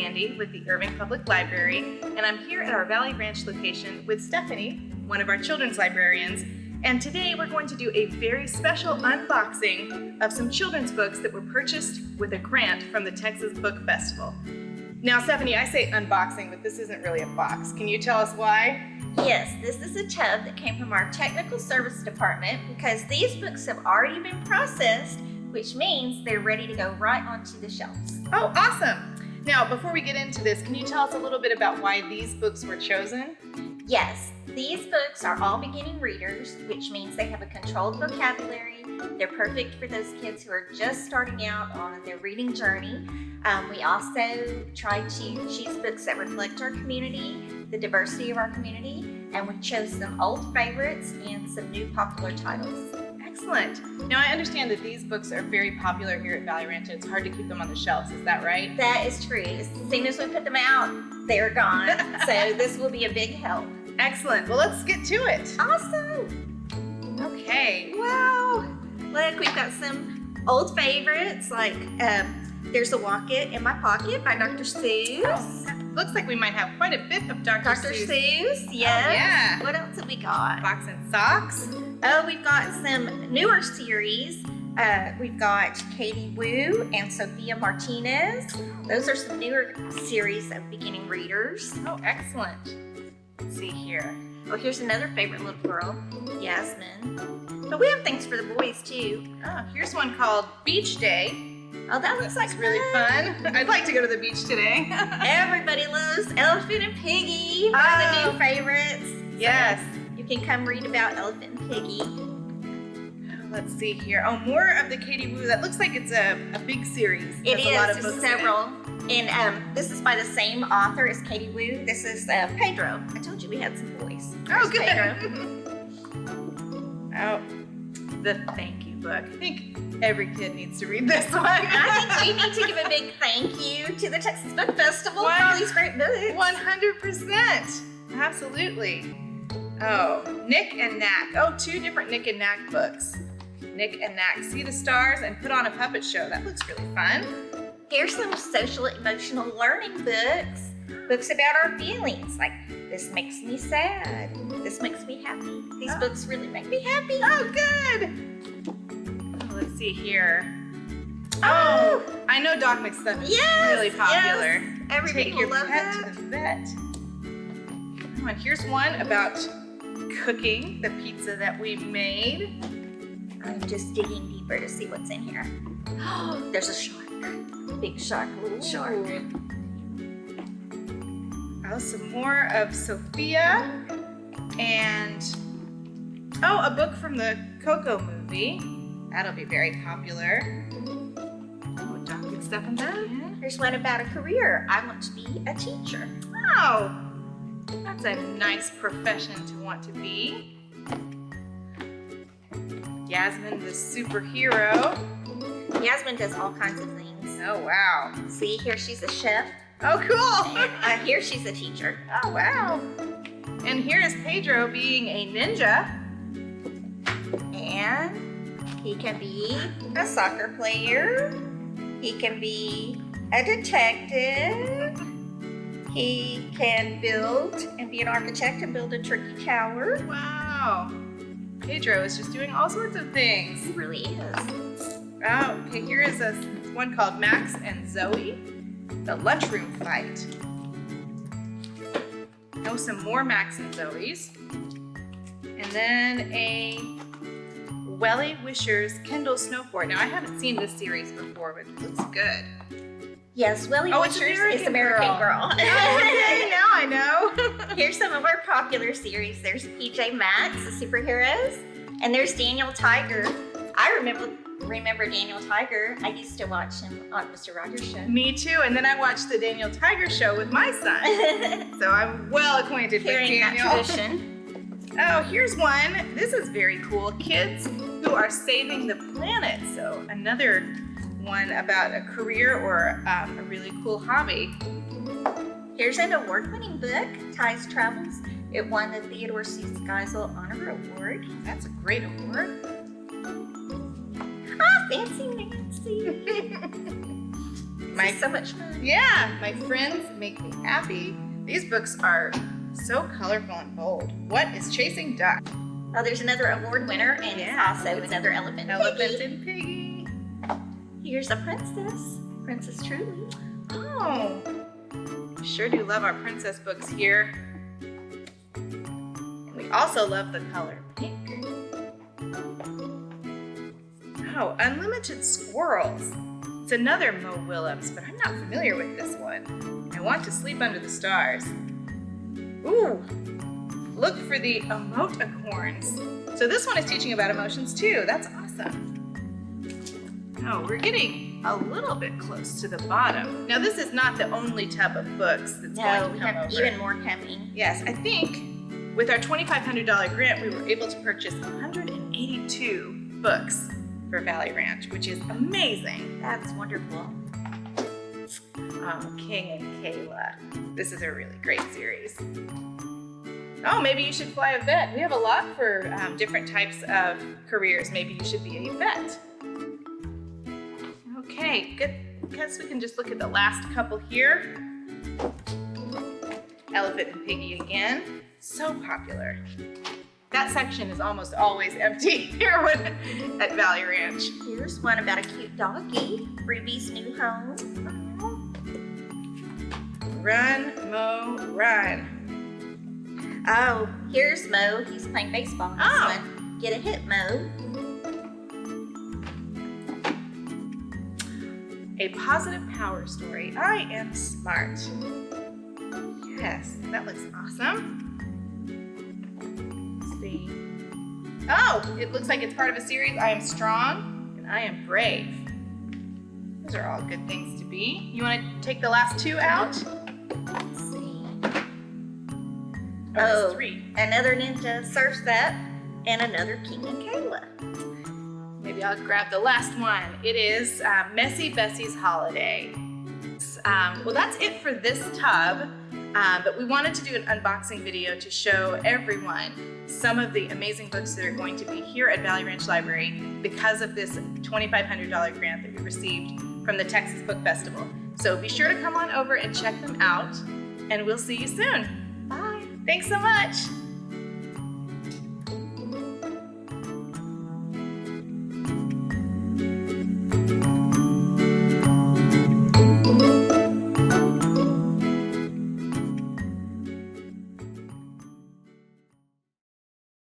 Sandy with the Irving Public Library, and I'm here at our Valley Ranch location with Stephanie, one of our children's librarians. And today we're going to do a very special unboxing of some children's books that were purchased with a grant from the Texas Book Festival. Now, Stephanie, I say unboxing, but this isn't really a box. Can you tell us why? Yes, this is a tub that came from our technical service department because these books have already been processed, which means they're ready to go right onto the shelves. Oh, awesome. Now, before we get into this, can you tell us a little bit about why these books were chosen? Yes, these books are all beginning readers, which means they have a controlled vocabulary. They're perfect for those kids who are just starting out on their reading journey. We also try to choose books that reflect our community, the diversity of our community, and we chose some old favorites and some new popular titles. Excellent. Now, I understand that these books are very popular here at Valley Ranch, and it's hard to keep them on the shelves. Is that right? That is true. As soon as we put them out, they're gone. So this will be a big help. Excellent. Well, let's get to it. Awesome. Okay. Wow. Look, we've got some old favorites like There's a Walk-It in My Pocket by Dr. Seuss. Looks like we might have quite a bit of Dr. Seuss, yes. Oh, yeah. What else have we got? Box and Socks. Oh, we've got some newer series. We've got Katie Wu and Sophia Martinez. Those are some newer series of beginning readers. Oh, excellent. Let's see here. Oh, here's another favorite little girl, Yasmin. But we have things for the boys too. Oh, here's one called Beach Day. Oh, that looks like really fun. I'd like to go to the beach today. Everybody loves Elephant and Piggy. One of the new favorites. Yes. So you can come read about Elephant and Piggy. Let's see here. Oh, more of the Katie Wu. That looks like it's a big series. It There's is. a lot of There's books several. And this is by the same author as Katie Wu. This is Pedro. I told you we had some boys. Oh, good. Pedro. Oh, the thank you book. I think every kid needs to read this one. I think we need to give a big thank you to the Texas Book Festival for all these great books. 100%. Absolutely. Oh, Nick and Knack. Oh, two different Nick and Knack books. Nick and Knack See the Stars and Put on a Puppet Show. That looks really fun. Here's some social emotional learning books. Books about our feelings, like this makes me sad, this makes me happy. These books really make me happy. Oh, good. Oh, let's see here. Oh, I know Doc Mcstuffins is really popular. Yes. Everybody Take will your love pet that. to the vet. Oh, and here's one about cooking the pizza that we made. I'm just digging deeper to see what's in here. Oh, there's a shark. Big shark, little shark. Oh, some more of Sophia and a book from the Coco movie. That'll be very popular. Oh, Doc Mcstuffins again. Here's one about a career. I want to be a teacher. Oh, that's a nice profession to want to be. Yasmin the superhero. Yasmin does all kinds of things. Oh, wow. See, here she's a chef. Oh, cool. And here she's a teacher. Oh, wow. And here is Pedro being a ninja. And he can be a soccer player. He can be a detective. He can build and be an architect and build a turkey tower. Wow. Pedro is just doing all sorts of things. He really is. Oh, okay, here is one called Max and Zoe, the Lunchroom Fight. Oh, some more Max and Zoe's. And then a Welly Wishers Kindle Snow Fort. Now, I haven't seen this series before, but it looks good. Yes, Welly Wishers is American Girl. Oh, okay, now I know. Here's some of our popular series. There's PJ Masks, the superheroes, and there's Daniel Tiger. I remember Daniel Tiger. I used to watch him on Mr. Rogers' show. Me too, and then I watched the Daniel Tiger show with my son. So I'm well acquainted with Carrying Daniel. that tradition. Oh, here's one. This is very cool. Kids who are saving the planet. So another one about a career or a really cool hobby. Here's an award-winning book, Ty's Travels. It won the Theodore C. Geisel Honor Award. That's a great award. Ah, Fancy Nancy. This is so much fun. Yeah, my friends make me happy. These books are so colorful and bold. What is Chasing Duck? Oh, there's another award winner, and Yeah, it's also another Elephant and Piggy. Here's a princess, Princess Truly. Oh, we sure do love our princess books here. And we also love the color pink. Oh, Unlimited Squirrels. It's another Mo Willems, but I'm not familiar with this one. I Want to Sleep Under the Stars. Ooh, look for the emoticorns. So this one is teaching about emotions too. That's awesome. Oh, we're getting a little bit close to the bottom. Now this is not the only tub of books that's No, going we to come have over. even more coming. Yes, I think with our $2,500 grant, we were able to purchase 182 books for Valley Ranch, which is amazing. That's wonderful. Oh, King and Kayla. This is a really great series. Oh, maybe you should fly a vet. We have a lot for different types of careers. Maybe you should be a vet. Okay, good. Guess we can just look at the last couple here. Elephant and Piggy again. So popular. That section is almost always empty here at Valley Ranch. Here's one about a cute doggy, Ruby's new home. Run, Mo, run. Oh, here's Mo. He's playing baseball in this Oh. one. Get a hit, Mo. A positive power story. I am smart. Yes, that looks awesome. Let's see. Oh, it looks like it's part of a series. I am strong and I am brave. Those are all good things to be. You want to take the last two out? Let's see. There's Oh, three. another ninja surf set and another King and Kayla. Maybe I'll grab the last one. It is Messy Bessie's Holiday. Well, that's it for this tub, but we wanted to do an unboxing video to show everyone some of the amazing books that are going to be here at Valley Ranch Library because of this $2,500 grant that we received from the Texas Book Festival. So be sure to come on over and check them out, and we'll see you soon. Bye. Thanks so much.